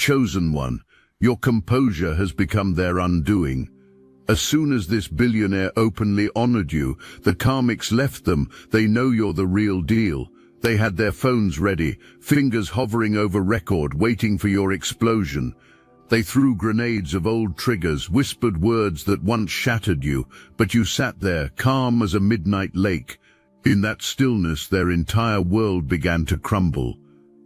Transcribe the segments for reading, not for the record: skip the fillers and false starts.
chosen one. Your composure has become their undoing. As soon as this billionaire openly honored you, the karmics left them. They know you're the real deal. They had their phones ready, fingers hovering over record, waiting for your explosion. They threw grenades of old triggers, whispered words that once shattered you, but you sat there, calm as a midnight lake. In that stillness, their entire world began to crumble.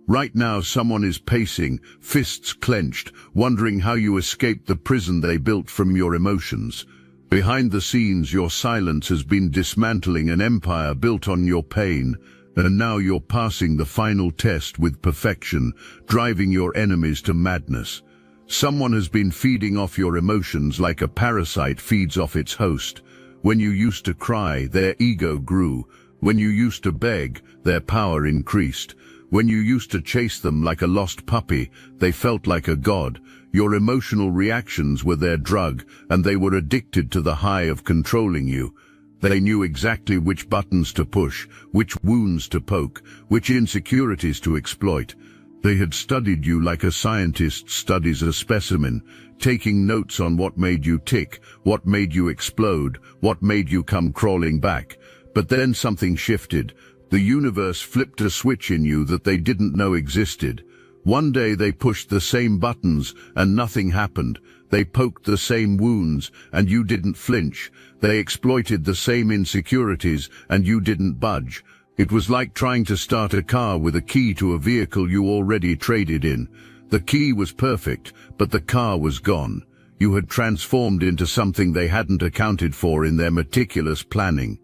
Right now, someone is pacing, fists clenched, wondering how you escaped the prison they built from your emotions. Behind the scenes, your silence has been dismantling an empire built on your pain, and now you're passing the final test with perfection, driving your enemies to madness. Someone has been feeding off your emotions like a parasite feeds off its host. When you used to cry, their ego grew. When you used to beg, their power increased. When you used to chase them like a lost puppy, they felt like a god. Your emotional reactions were their drug, and they were addicted to the high of controlling you. They knew exactly which buttons to push, which wounds to poke, which insecurities to exploit. They had studied you like a scientist studies a specimen, taking notes on what made you tick, what made you explode, what made you come crawling back. But then something shifted. The universe flipped a switch in you that they didn't know existed. One day they pushed the same buttons and nothing happened. They poked the same wounds and you didn't flinch. They exploited the same insecurities and you didn't budge. It was like trying to start a car with a key to a vehicle you already traded in. The key was perfect, but the car was gone. You had transformed into something they hadn't accounted for in their meticulous planning.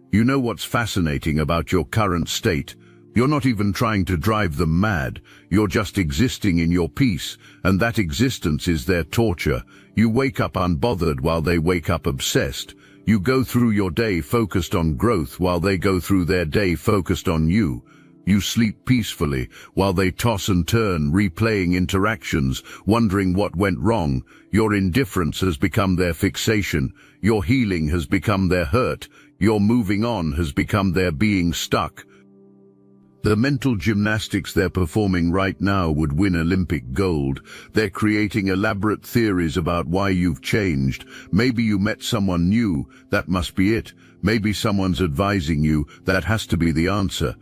You know what's fascinating about your current state? You're not even trying to drive them mad. You're just existing in your peace, and that existence is their torture. You wake up unbothered while they wake up obsessed. You go through your day focused on growth while they go through their day focused on you. You sleep peacefully while they toss and turn, replaying interactions, wondering what went wrong. Your indifference has become their fixation. Your healing has become their hurt. Your moving on has become their being stuck. The mental gymnastics they're performing right now would win Olympic gold. They're creating elaborate theories about why you've changed. Maybe you met someone new, that must be it. Maybe someone's advising you, that has to be the answer.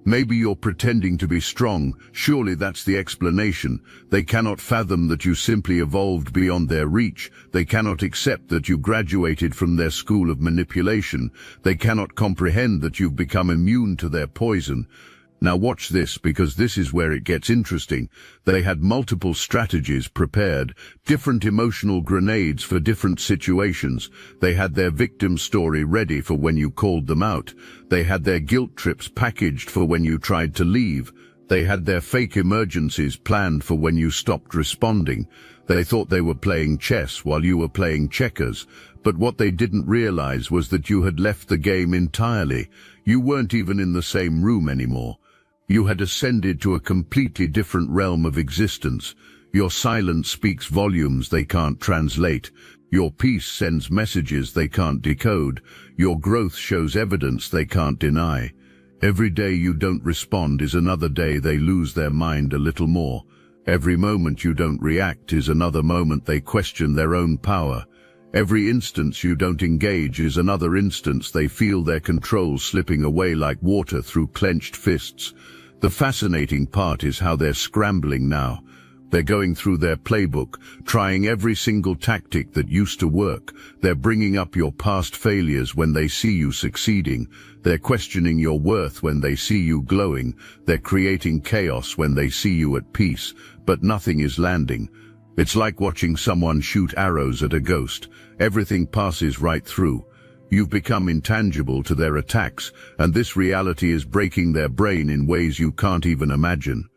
Maybe you're pretending to be strong, surely that's the explanation. They cannot fathom that you simply evolved beyond their reach. They cannot accept that you graduated from their school of manipulation. They cannot comprehend that you've become immune to their poison. Now watch this, because this is where it gets interesting. They had multiple strategies prepared, different emotional grenades for different situations. They had their victim story ready for when you called them out. They had their guilt trips packaged for when you tried to leave. They had their fake emergencies planned for when you stopped responding. They thought they were playing chess while you were playing checkers. But what they didn't realize was that you had left the game entirely. You weren't even in the same room anymore. You had ascended to a completely different realm of existence. Your silence speaks volumes they can't translate. Your peace sends messages they can't decode. Your growth shows evidence they can't deny. Every day you don't respond is another day they lose their mind a little more. Every moment you don't react is another moment they question their own power. Every instance you don't engage is another instance they feel their control slipping away like water through clenched fists. The fascinating part is how they're scrambling now. They're going through their playbook, trying every single tactic that used to work. They're bringing up your past failures when they see you succeeding. They're questioning your worth when they see you glowing. They're creating chaos when they see you at peace, but nothing is landing. It's like watching someone shoot arrows at a ghost. Everything passes right through. You've become intangible to their attacks, and this reality is breaking their brain in ways you can't even imagine.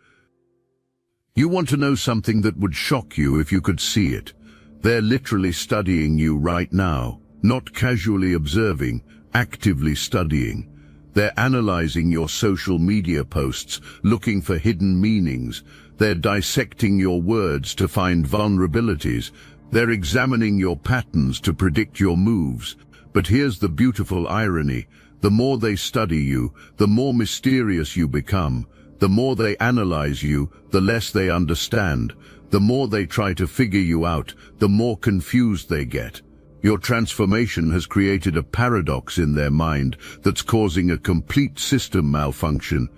You want to know something that would shock you if you could see it. They're literally studying you right now, not casually observing, actively studying. They're analyzing your social media posts, looking for hidden meanings. They're dissecting your words to find vulnerabilities. They're examining your patterns to predict your moves. But here's the beautiful irony. The more they study you, the more mysterious you become. The more they analyze you, the less they understand. The more they try to figure you out, the more confused they get. Your transformation has created a paradox in their mind that's causing a complete system malfunction.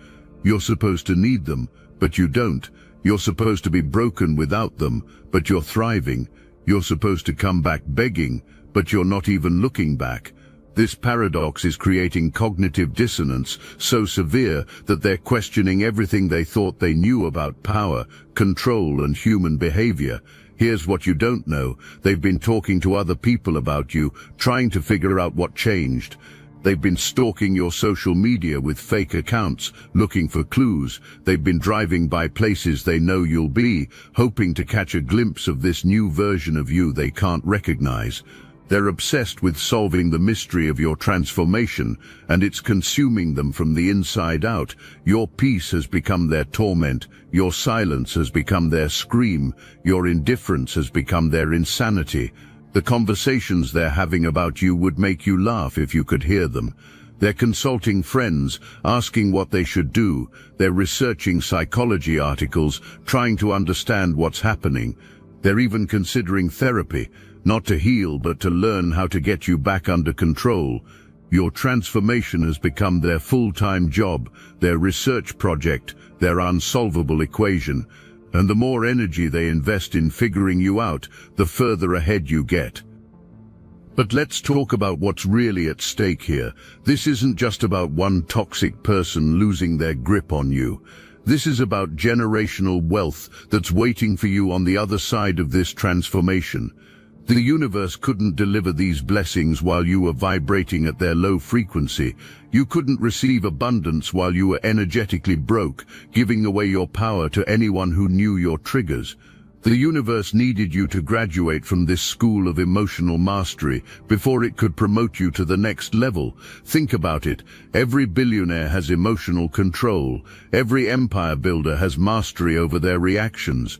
You're supposed to need them, but you don't. You're supposed to be broken without them, but you're thriving. You're supposed to come back begging, but you're not even looking back. This paradox is creating cognitive dissonance so severe that they're questioning everything they thought they knew about power, control, and human behavior. Here's what you don't know. They've been talking to other people about you, trying to figure out what changed. They've been stalking your social media with fake accounts, looking for clues. They've been driving by places they know you'll be, hoping to catch a glimpse of this new version of you they can't recognize. They're obsessed with solving the mystery of your transformation, and it's consuming them from the inside out. Your peace has become their torment. Your silence has become their scream. Your indifference has become their insanity. The conversations they're having about you would make you laugh if you could hear them. They're consulting friends, asking what they should do. They're researching psychology articles, trying to understand what's happening. They're even considering therapy, not to heal but to learn how to get you back under control. Your transformation has become their full-time job, their research project, their unsolvable equation. And the more energy they invest in figuring you out, the further ahead you get. But let's talk about what's really at stake here. This isn't just about one toxic person losing their grip on you. This is about generational wealth that's waiting for you on the other side of this transformation. The universe couldn't deliver these blessings while you were vibrating at their low frequency. You couldn't receive abundance while you were energetically broke, giving away your power to anyone who knew your triggers. The universe needed you to graduate from this school of emotional mastery before it could promote you to the next level. Think about it. Every billionaire has emotional control. Every empire builder has mastery over their reactions.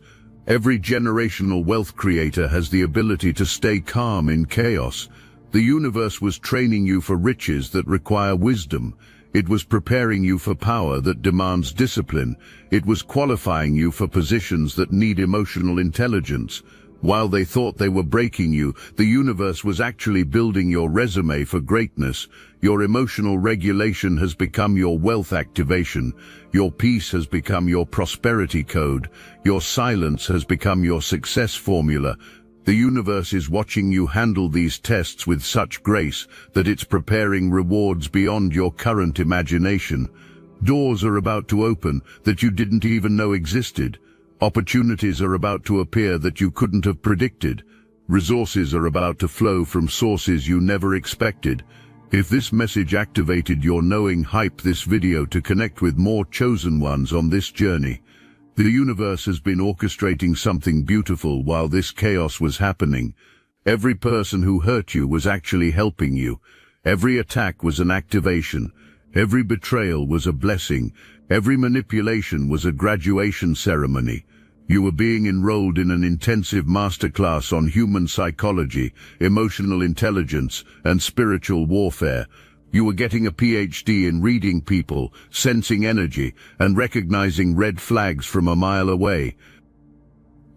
Every generational wealth creator has the ability to stay calm in chaos. The universe was training you for riches that require wisdom. It was preparing you for power that demands discipline. It was qualifying you for positions that need emotional intelligence. While they thought they were breaking you, the universe was actually building your resume for greatness. Your emotional regulation has become your wealth activation. Your peace has become your prosperity code. Your silence has become your success formula. The universe is watching you handle these tests with such grace that it's preparing rewards beyond your current imagination. Doors are about to open that you didn't even know existed. Opportunities are about to appear that you couldn't have predicted. Resources are about to flow from sources you never expected. If this message activated your knowing, hype this video to connect with more chosen ones on this journey. The universe has been orchestrating something beautiful while this chaos was happening. Every person who hurt you was actually helping you. Every attack was an activation. Every betrayal was a blessing. Every manipulation was a graduation ceremony. You were being enrolled in an intensive masterclass on human psychology, emotional intelligence, and spiritual warfare. You were getting a PhD in reading people, sensing energy, and recognizing red flags from a mile away.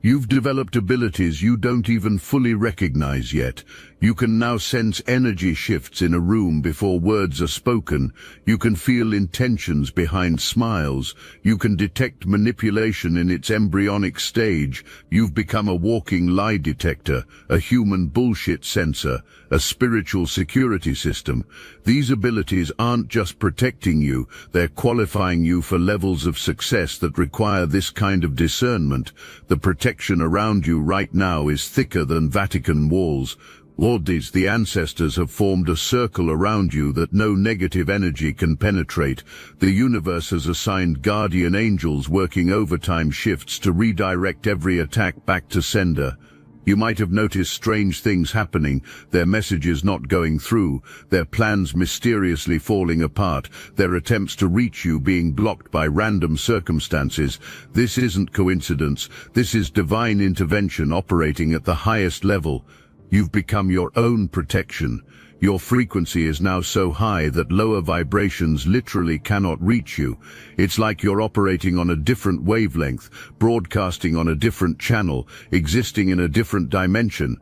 You've developed abilities you don't even fully recognize yet. You can now sense energy shifts in a room before words are spoken. You can feel intentions behind smiles. You can detect manipulation in its embryonic stage. You've become a walking lie detector, a human bullshit sensor, a spiritual security system. These abilities aren't just protecting you, they're qualifying you for levels of success that require this kind of discernment. The protection around you right now is thicker than Vatican walls. Lords, the ancestors have formed a circle around you that no negative energy can penetrate. The universe has assigned guardian angels working overtime shifts to redirect every attack back to sender. You might have noticed strange things happening, their messages not going through, their plans mysteriously falling apart, their attempts to reach you being blocked by random circumstances. This isn't coincidence, this is divine intervention operating at the highest level. You've become your own protection. Your frequency is now so high that lower vibrations literally cannot reach you. It's like you're operating on a different wavelength, broadcasting on a different channel, existing in a different dimension.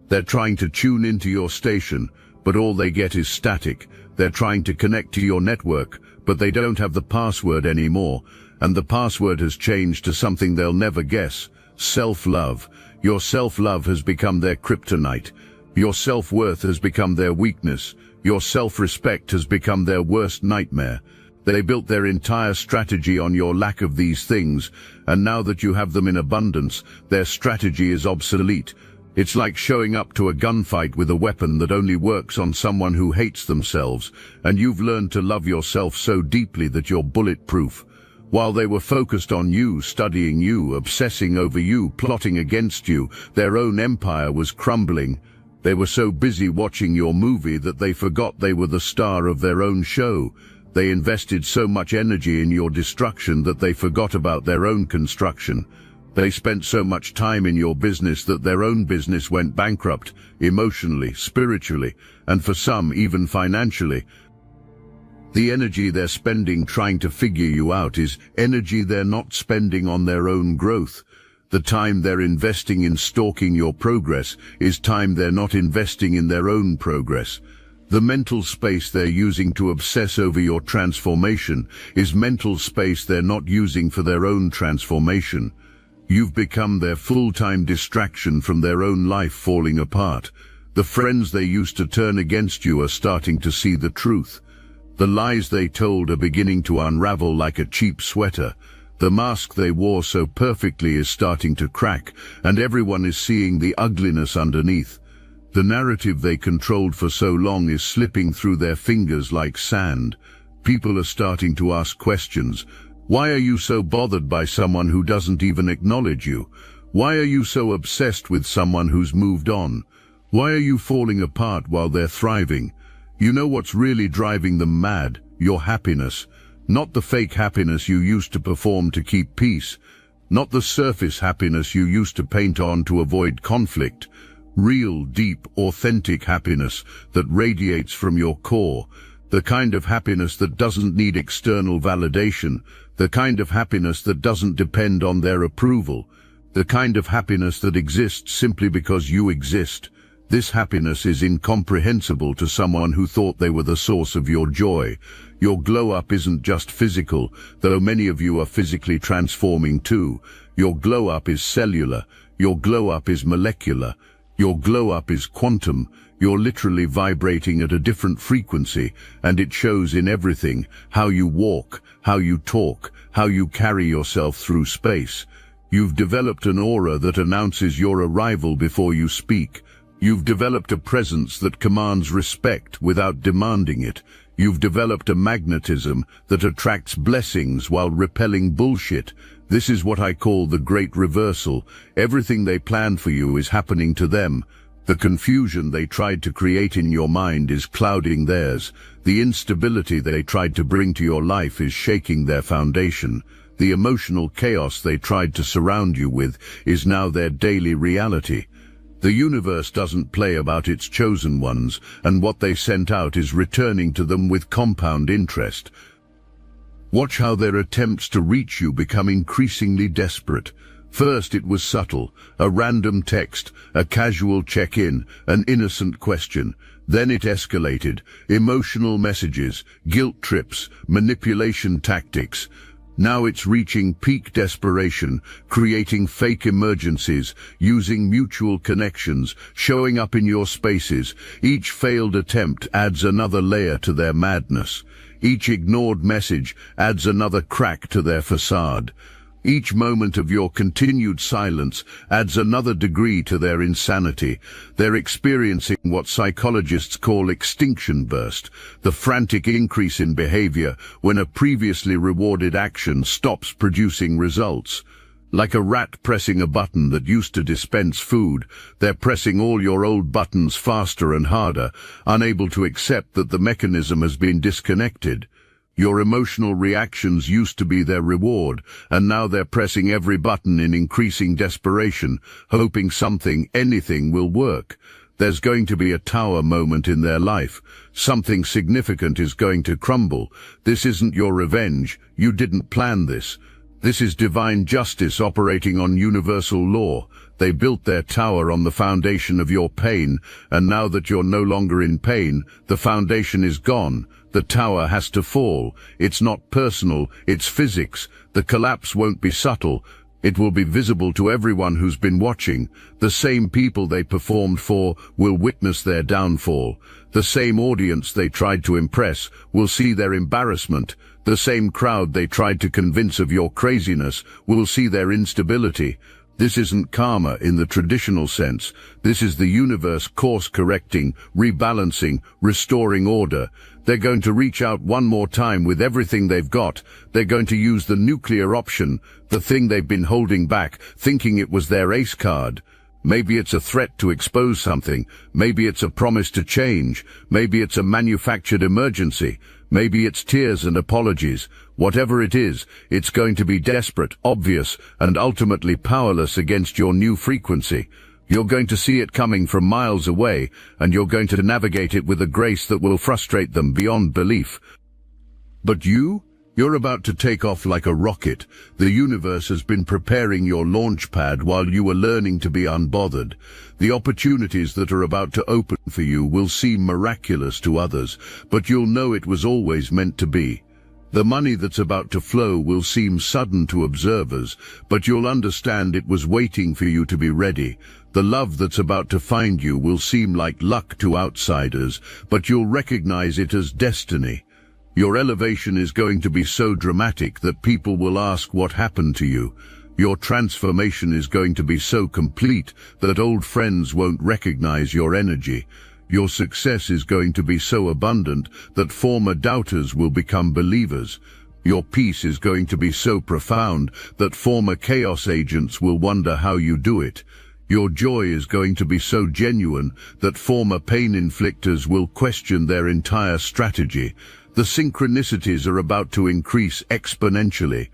They're trying to tune into your station, but all they get is static. They're trying to connect to your network, but they don't have the password anymore, and the password has changed to something they'll never guess: self-love. Your self-love has become their kryptonite. Your self-worth has become their weakness. Your self-respect has become their worst nightmare. They built their entire strategy on your lack of these things, and now that you have them in abundance, their strategy is obsolete. It's like showing up to a gunfight with a weapon that only works on someone who hates themselves, and you've learned to love yourself so deeply that you're bulletproof. While they were focused on you, studying you, obsessing over you, plotting against you, their own empire was crumbling. They were so busy watching your movie that they forgot they were the star of their own show. They invested so much energy in your destruction that they forgot about their own construction. They spent so much time in your business that their own business went bankrupt, emotionally, spiritually, and for some even financially. The energy they're spending trying to figure you out is energy they're not spending on their own growth. The time they're investing in stalking your progress is time they're not investing in their own progress. The mental space they're using to obsess over your transformation is mental space they're not using for their own transformation. You've become their full-time distraction from their own life falling apart. The friends they used to turn against you are starting to see the truth. The lies they told are beginning to unravel like a cheap sweater. The mask they wore so perfectly is starting to crack, and everyone is seeing the ugliness underneath. The narrative they controlled for so long is slipping through their fingers like sand. People are starting to ask questions. Why are you so bothered by someone who doesn't even acknowledge you? Why are you so obsessed with someone who's moved on? Why are you falling apart while they're thriving? You know what's really driving them mad? Your happiness. Not the fake happiness you used to perform to keep peace. Not the surface happiness you used to paint on to avoid conflict. Real, deep, authentic happiness that radiates from your core. The kind of happiness that doesn't need external validation. The kind of happiness that doesn't depend on their approval. The kind of happiness that exists simply because you exist. This happiness is incomprehensible to someone who thought they were the source of your joy. Your glow-up isn't just physical, though many of you are physically transforming too. Your glow-up is cellular. Your glow-up is molecular. Your glow-up is quantum. You're literally vibrating at a different frequency, and it shows in everything: how you walk, how you talk, how you carry yourself through space. You've developed an aura that announces your arrival before you speak. You've developed a presence that commands respect without demanding it. You've developed a magnetism that attracts blessings while repelling bullshit. This is what I call the great reversal. Everything they planned for you is happening to them. The confusion they tried to create in your mind is clouding theirs. The instability they tried to bring to your life is shaking their foundation. The emotional chaos they tried to surround you with is now their daily reality. The universe doesn't play about its chosen ones, and what they sent out is returning to them with compound interest. Watch how their attempts to reach you become increasingly desperate. First it was subtle, a random text, a casual check-in, an innocent question. Then it escalated, emotional messages, guilt trips, manipulation tactics. Now it's reaching peak desperation, creating fake emergencies, using mutual connections, showing up in your spaces. Each failed attempt adds another layer to their madness. Each ignored message adds another crack to their facade. Each moment of your continued silence adds another degree to their insanity. They're experiencing what psychologists call extinction burst, the frantic increase in behavior when a previously rewarded action stops producing results. Like a rat pressing a button that used to dispense food, they're pressing all your old buttons faster and harder, unable to accept that the mechanism has been disconnected. Your emotional reactions used to be their reward, and now they're pressing every button in increasing desperation, hoping something, anything will work. There's going to be a tower moment in their life. Something significant is going to crumble. This isn't your revenge. You didn't plan this. This is divine justice operating on universal law. They built their tower on the foundation of your pain, and now that you're no longer in pain, the foundation is gone. The tower has to fall. It's not personal, it's physics. The collapse won't be subtle. It will be visible to everyone who's been watching. The same people they performed for will witness their downfall. The same audience they tried to impress will see their embarrassment. The same crowd they tried to convince of your craziness will see their instability. This isn't karma in the traditional sense. This is the universe course-correcting, rebalancing, restoring order. They're going to reach out one more time with everything they've got. They're going to use the nuclear option, the thing they've been holding back, thinking it was their ace card. Maybe it's a threat to expose something. Maybe it's a promise to change. Maybe it's a manufactured emergency. Maybe it's tears and apologies. Whatever it is, it's going to be desperate, obvious, and ultimately powerless against your new frequency. You're going to see it coming from miles away, and you're going to navigate it with a grace that will frustrate them beyond belief. But you're about to take off like a rocket. The universe has been preparing your launch pad while you were learning to be unbothered. The opportunities that are about to open for you will seem miraculous to others, but you'll know it was always meant to be. The money that's about to flow will seem sudden to observers, but you'll understand it was waiting for you to be ready. The love that's about to find you will seem like luck to outsiders, but you'll recognize it as destiny. Your elevation is going to be so dramatic that people will ask what happened to you. Your transformation is going to be so complete that old friends won't recognize your energy. Your success is going to be so abundant that former doubters will become believers. Your peace is going to be so profound that former chaos agents will wonder how you do it. Your joy is going to be so genuine that former pain inflictors will question their entire strategy. The synchronicities are about to increase exponentially.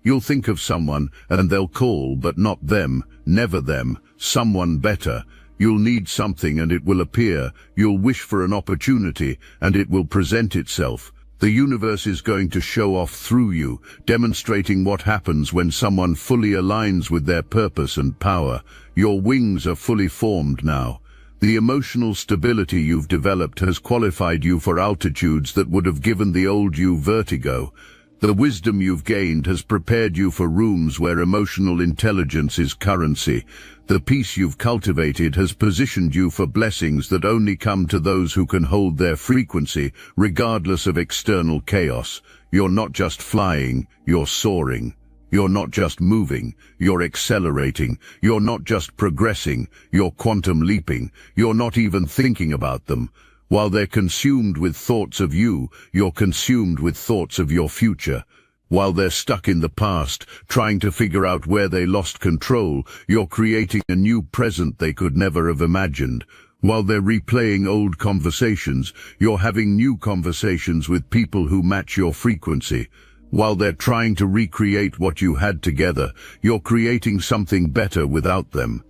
You'll think of someone and they'll call, but not them, never them, someone better. You'll need something and it will appear. You'll wish for an opportunity and it will present itself. The universe is going to show off through you, demonstrating what happens when someone fully aligns with their purpose and power. Your wings are fully formed now. The emotional stability you've developed has qualified you for altitudes that would have given the old you vertigo. The wisdom you've gained has prepared you for rooms where emotional intelligence is currency. The peace you've cultivated has positioned you for blessings that only come to those who can hold their frequency, regardless of external chaos. You're not just flying, you're soaring. You're not just moving, you're accelerating. You're not just progressing, you're quantum leaping. You're not even thinking about them. While they're consumed with thoughts of you, you're consumed with thoughts of your future. While they're stuck in the past, trying to figure out where they lost control, you're creating a new present they could never have imagined. While they're replaying old conversations, you're having new conversations with people who match your frequency. While they're trying to recreate what you had together, you're creating something better without them.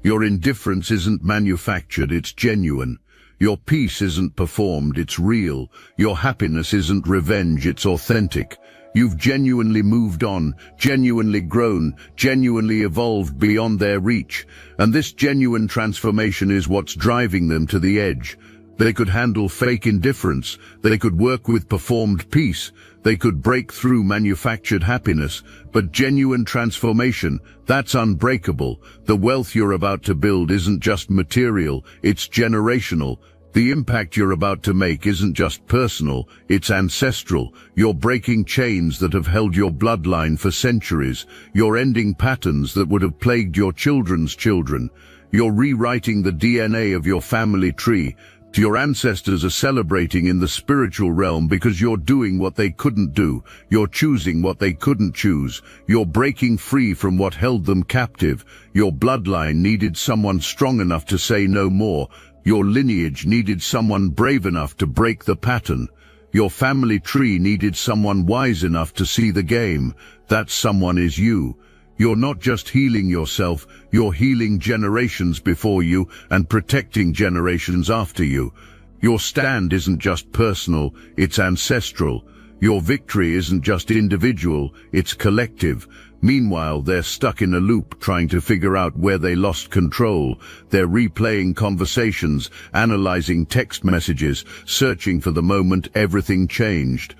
Your indifference isn't manufactured, it's genuine. Your peace isn't performed, it's real. Your happiness isn't revenge, it's authentic. You've genuinely moved on, genuinely grown, genuinely evolved beyond their reach. And this genuine transformation is what's driving them to the edge. They could handle fake indifference. They could work with performed peace. They could break through manufactured happiness. But genuine transformation, that's unbreakable. The wealth you're about to build isn't just material, it's generational. The impact you're about to make isn't just personal, it's ancestral. You're breaking chains that have held your bloodline for centuries. You're ending patterns that would have plagued your children's children. You're rewriting the DNA of your family tree. Your ancestors are celebrating in the spiritual realm because you're doing what they couldn't do. You're choosing what they couldn't choose. You're breaking free from what held them captive. Your bloodline needed someone strong enough to say no more. Your lineage needed someone brave enough to break the pattern. Your family tree needed someone wise enough to see the game. That someone is you. You're not just healing yourself, you're healing generations before you and protecting generations after you. Your stand isn't just personal, it's ancestral. Your victory isn't just individual, it's collective. Meanwhile, they're stuck in a loop trying to figure out where they lost control. They're replaying conversations, analyzing text messages, searching for the moment everything changed.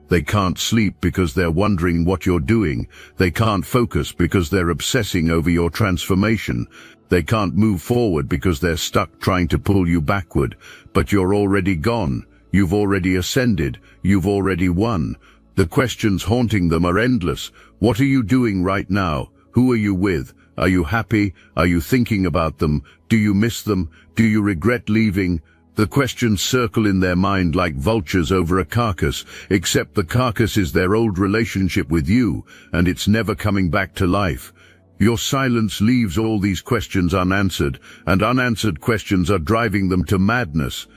They can't sleep because they're wondering what you're doing. They can't focus because they're obsessing over your transformation. They can't move forward because they're stuck trying to pull you backward. But you're already gone. You've already ascended. You've already won. The questions haunting them are endless. What are you doing right now? Who are you with? Are you happy? Are you thinking about them? Do you miss them? Do you regret leaving? The questions circle in their mind like vultures over a carcass, except the carcass is their old relationship with you, and it's never coming back to life. Your silence leaves all these questions unanswered, and unanswered questions are driving them to madness.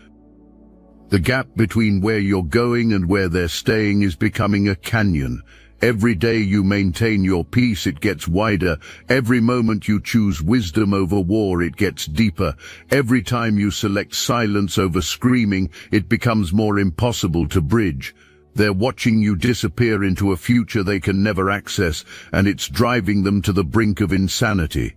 The gap between where you're going and where they're staying is becoming a canyon. Every day you maintain your peace, it gets wider. Every moment you choose wisdom over war, it gets deeper. Every time you select silence over screaming, it becomes more impossible to bridge. They're watching you disappear into a future they can never access, and it's driving them to the brink of insanity.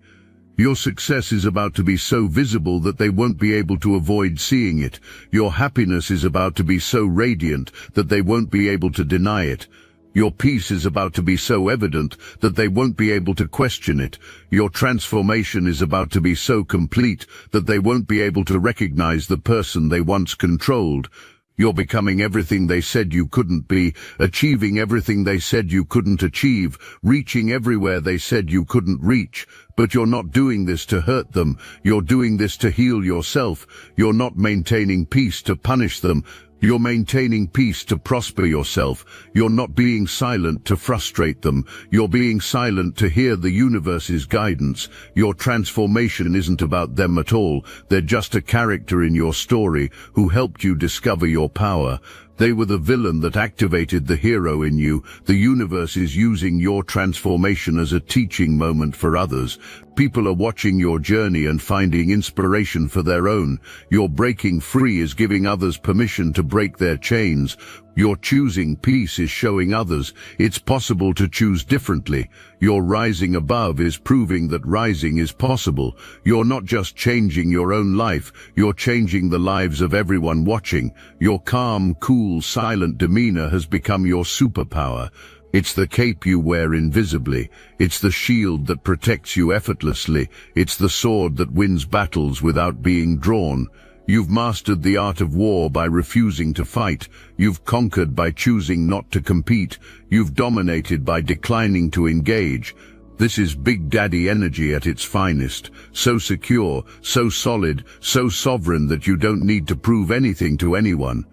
Your success is about to be so visible that they won't be able to avoid seeing it. Your happiness is about to be so radiant that they won't be able to deny it. Your peace is about to be so evident that they won't be able to question it. Your transformation is about to be so complete that they won't be able to recognize the person they once controlled. You're becoming everything they said you couldn't be, achieving everything they said you couldn't achieve, reaching everywhere they said you couldn't reach. But you're not doing this to hurt them. You're doing this to heal yourself. You're not maintaining peace to punish them. You're maintaining peace to prosper yourself. You're not being silent to frustrate them. You're being silent to hear the universe's guidance. Your transformation isn't about them at all. They're just a character in your story who helped you discover your power. They were the villain that activated the hero in you. The universe is using your transformation as a teaching moment for others. People are watching your journey and finding inspiration for their own. Your breaking free is giving others permission to break their chains. Your choosing peace is showing others it's possible to choose differently. Your rising above is proving that rising is possible. You're not just changing your own life, you're changing the lives of everyone watching. Your calm, cool, silent demeanor has become your superpower. It's the cape you wear invisibly. It's the shield that protects you effortlessly. It's the sword that wins battles without being drawn. You've mastered the art of war by refusing to fight. You've conquered by choosing not to compete. You've dominated by declining to engage. This is Big Daddy energy at its finest. So secure, so solid, so sovereign that you don't need to prove anything to anyone.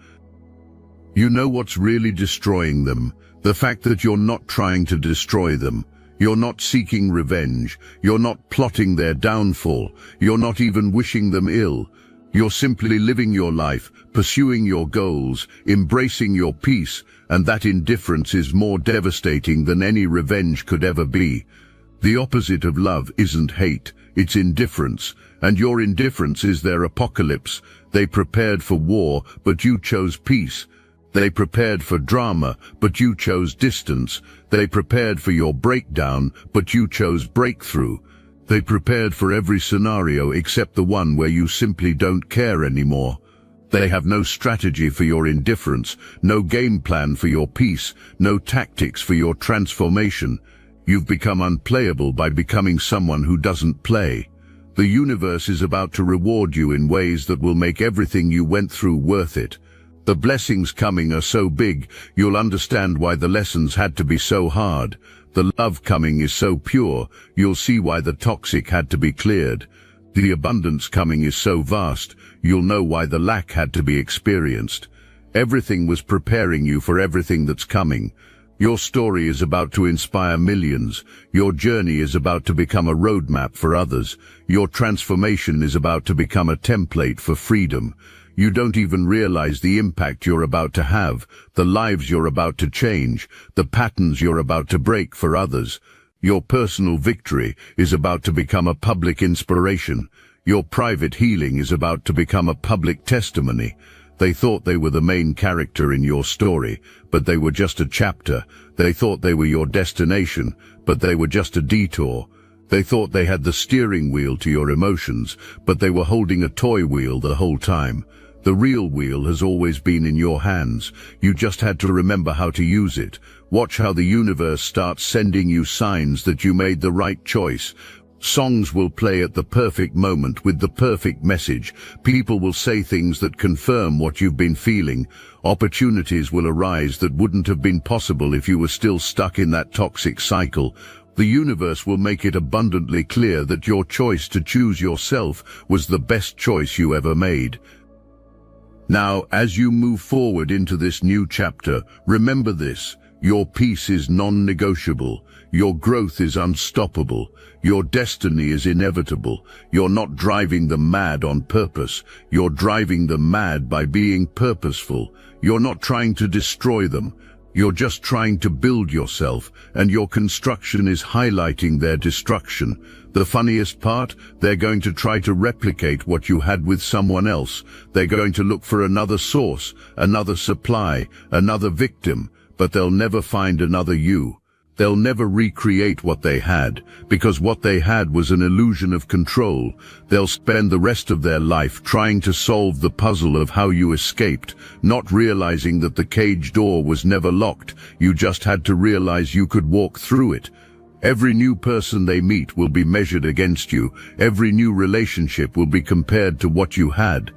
You know what's really destroying them? The fact that you're not trying to destroy them. You're not seeking revenge. You're not plotting their downfall. You're not even wishing them ill. You're simply living your life, pursuing your goals, embracing your peace, and that indifference is more devastating than any revenge could ever be. The opposite of love isn't hate, it's indifference, and your indifference is their apocalypse. They prepared for war, but you chose peace. They prepared for drama, but you chose distance. They prepared for your breakdown, but you chose breakthrough. They prepared for every scenario except the one where you simply don't care anymore. They have no strategy for your indifference, no game plan for your peace, no tactics for your transformation. You've become unplayable by becoming someone who doesn't play. The universe is about to reward you in ways that will make everything you went through worth it. The blessings coming are so big, you'll understand why the lessons had to be so hard. The love coming is so pure, you'll see why the toxic had to be cleared. The abundance coming is so vast, you'll know why the lack had to be experienced. Everything was preparing you for everything that's coming. Your story is about to inspire millions. Your journey is about to become a roadmap for others. Your transformation is about to become a template for freedom. You don't even realize the impact you're about to have, the lives you're about to change, the patterns you're about to break for others. Your personal victory is about to become a public inspiration. Your private healing is about to become a public testimony. They thought they were the main character in your story, but they were just a chapter. They thought they were your destination, but they were just a detour. They thought they had the steering wheel to your emotions, but they were holding a toy wheel the whole time. The real wheel has always been in your hands. You just had to remember how to use it. Watch how the universe starts sending you signs that you made the right choice. Songs will play at the perfect moment with the perfect message. People will say things that confirm what you've been feeling. Opportunities will arise that wouldn't have been possible if you were still stuck in that toxic cycle. The universe will make it abundantly clear that your choice to choose yourself was the best choice you ever made. Now, as you move forward into this new chapter, remember this. Your peace is non-negotiable. Your growth is unstoppable. Your destiny is inevitable. You're not driving them mad on purpose. You're driving them mad by being purposeful. You're not trying to destroy them. You're just trying to build yourself, and your construction is highlighting their destruction. The funniest part, they're going to try to replicate what you had with someone else. They're going to look for another source, another supply, another victim, but they'll never find another you. They'll never recreate what they had, because what they had was an illusion of control. They'll spend the rest of their life trying to solve the puzzle of how you escaped, not realizing that the cage door was never locked. You just had to realize you could walk through it. Every new person they meet will be measured against you. Every new relationship will be compared to what you had.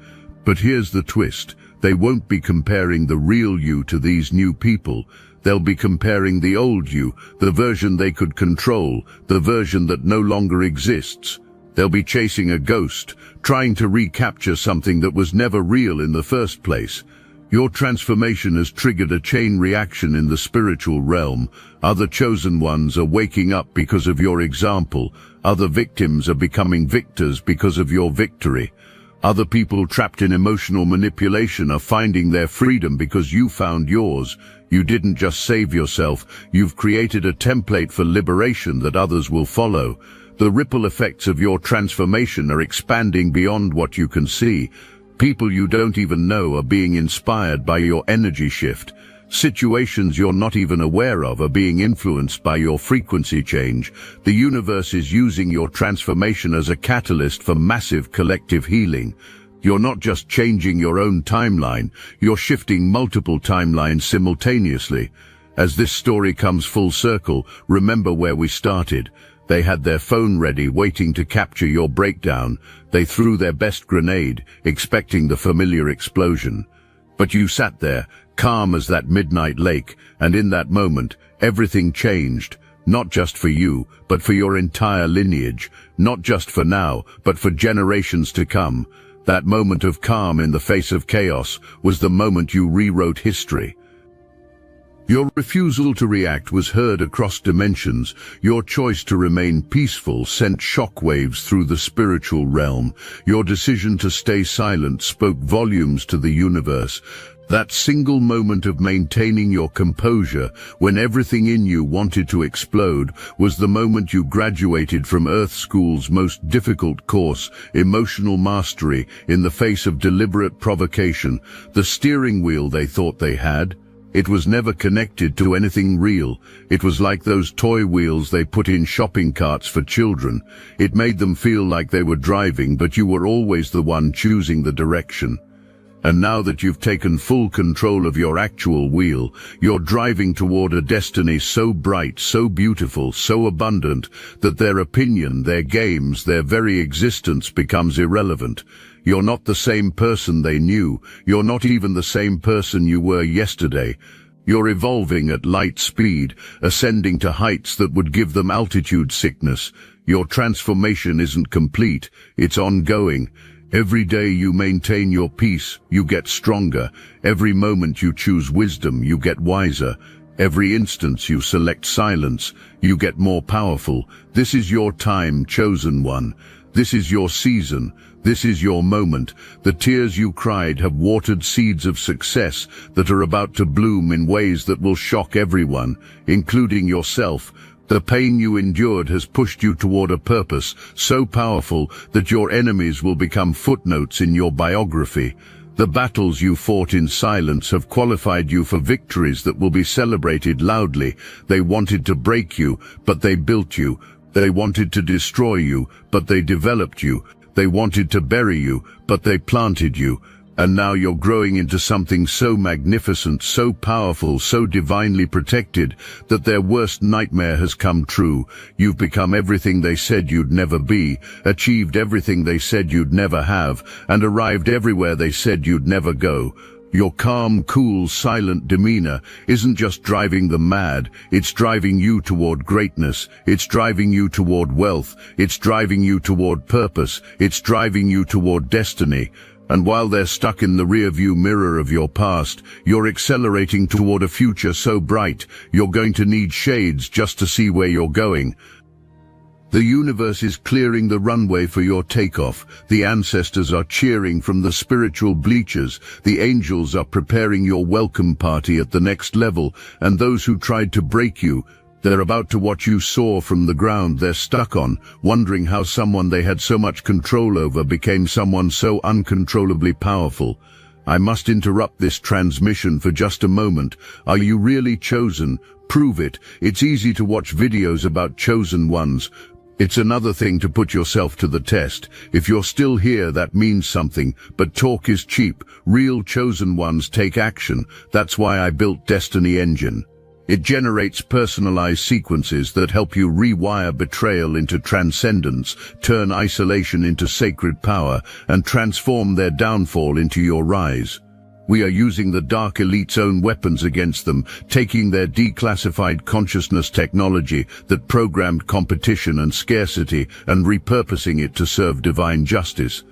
But here's the twist. They won't be comparing the real you to these new people. They'll be comparing the old you, the version they could control, the version that no longer exists. They'll be chasing a ghost, trying to recapture something that was never real in the first place. Your transformation has triggered a chain reaction in the spiritual realm. Other chosen ones are waking up because of your example. Other victims are becoming victors because of your victory. Other people trapped in emotional manipulation are finding their freedom because you found yours. You didn't just save yourself, you've created a template for liberation that others will follow. The ripple effects of your transformation are expanding beyond what you can see. People you don't even know are being inspired by your energy shift. Situations you're not even aware of are being influenced by your frequency change. The universe is using your transformation as a catalyst for massive collective healing. You're not just changing your own timeline, you're shifting multiple timelines simultaneously. As this story comes full circle, remember where we started. They had their phone ready, waiting to capture your breakdown. They threw their best grenade, expecting the familiar explosion. But you sat there, calm as that midnight lake, and in that moment, everything changed. Not just for you, but for your entire lineage. Not just for now, but for generations to come. That moment of calm in the face of chaos was the moment you rewrote history. Your refusal to react was heard across dimensions. Your choice to remain peaceful sent shockwaves through the spiritual realm. Your decision to stay silent spoke volumes to the universe. That single moment of maintaining your composure when everything in you wanted to explode was the moment you graduated from Earth School's most difficult course, emotional mastery, in the face of deliberate provocation. The steering wheel they thought they had, it was never connected to anything real. It was like those toy wheels they put in shopping carts for children. It made them feel like they were driving, but you were always the one choosing the direction. And now that you've taken full control of your actual wheel, you're driving toward a destiny so bright, so beautiful, so abundant, that their opinion, their games, their very existence becomes irrelevant. You're not the same person they knew. You're not even the same person you were yesterday. You're evolving at light speed, ascending to heights that would give them altitude sickness. Your transformation isn't complete, it's ongoing. Every day you maintain your peace, you get stronger. Every moment you choose wisdom, you get wiser. Every instance you select silence, you get more powerful. This is your time, chosen one. This is your season. This is your moment. The tears you cried have watered seeds of success that are about to bloom in ways that will shock everyone, including yourself. The pain you endured has pushed you toward a purpose so powerful that your enemies will become footnotes in your biography. The battles you fought in silence have qualified you for victories that will be celebrated loudly. They wanted to break you, but they built you. They wanted to destroy you, but they developed you. They wanted to bury you, but they planted you. And now you're growing into something so magnificent, so powerful, so divinely protected, that their worst nightmare has come true. You've become everything they said you'd never be, achieved everything they said you'd never have, and arrived everywhere they said you'd never go. Your calm, cool, silent demeanor isn't just driving them mad, it's driving you toward greatness, it's driving you toward wealth, it's driving you toward purpose, it's driving you toward destiny. And while they're stuck in the rearview mirror of your past, you're accelerating toward a future so bright, you're going to need shades just to see where you're going. The universe is clearing the runway for your takeoff. The ancestors are cheering from the spiritual bleachers. The angels are preparing your welcome party at the next level. And those who tried to break you, they're about to watch you soar from the ground they're stuck on, wondering how someone they had so much control over became someone so uncontrollably powerful. I must interrupt this transmission for just a moment. Are you really chosen? Prove it. It's easy to watch videos about chosen ones. It's another thing to put yourself to the test. If you're still here, that means something, but talk is cheap. Real chosen ones take action. That's why I built Destiny Engine. It generates personalized sequences that help you rewire betrayal into transcendence, turn isolation into sacred power, and transform their downfall into your rise. We are using the Dark Elite's own weapons against them, taking their declassified consciousness technology that programmed competition and scarcity and repurposing it to serve divine justice.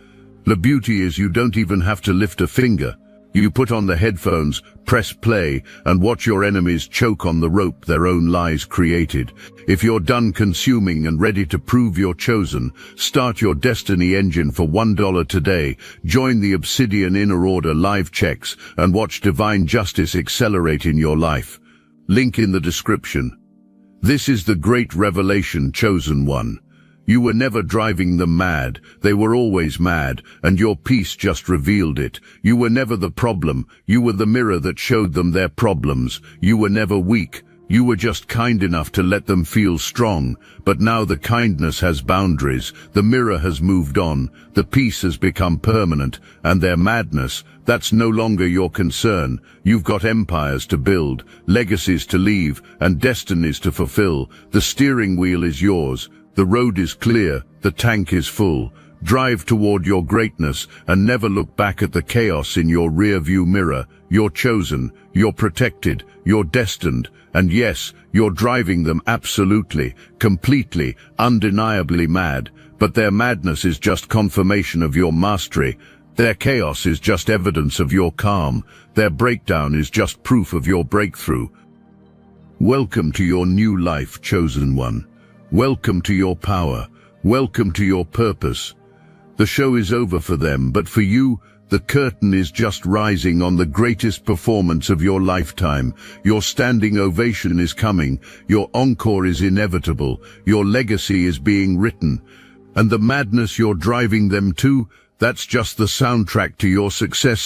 The beauty is you don't even have to lift a finger. You put on the headphones, press play, and watch your enemies choke on the rope their own lies created. If you're done consuming and ready to prove you're chosen, start your Destiny Engine for $1 today. Join the Obsidian Inner Order live checks and watch divine justice accelerate in your life. Link in the description. This is the great revelation, chosen one. You were never driving them mad, they were always mad, and your peace just revealed it. You were never the problem, you were the mirror that showed them their problems. You were never weak, you were just kind enough to let them feel strong. But now the kindness has boundaries, the mirror has moved on, the peace has become permanent, and their madness, that's no longer your concern. You've got empires to build, legacies to leave, and destinies to fulfill. The steering wheel is yours. The road is clear, the tank is full. Drive toward your greatness and never look back at the chaos in your rear-view mirror. You're chosen, you're protected, you're destined, and yes, you're driving them absolutely, completely, undeniably mad. But their madness is just confirmation of your mastery. Their chaos is just evidence of your calm. Their breakdown is just proof of your breakthrough. Welcome to your new life, chosen one. Welcome to your power. Welcome to your purpose. The show is over for them, but for you, the curtain is just rising on the greatest performance of your lifetime. Your standing ovation is coming. Your encore is inevitable. Your legacy is being written. And the madness you're driving them to, that's just the soundtrack to your success.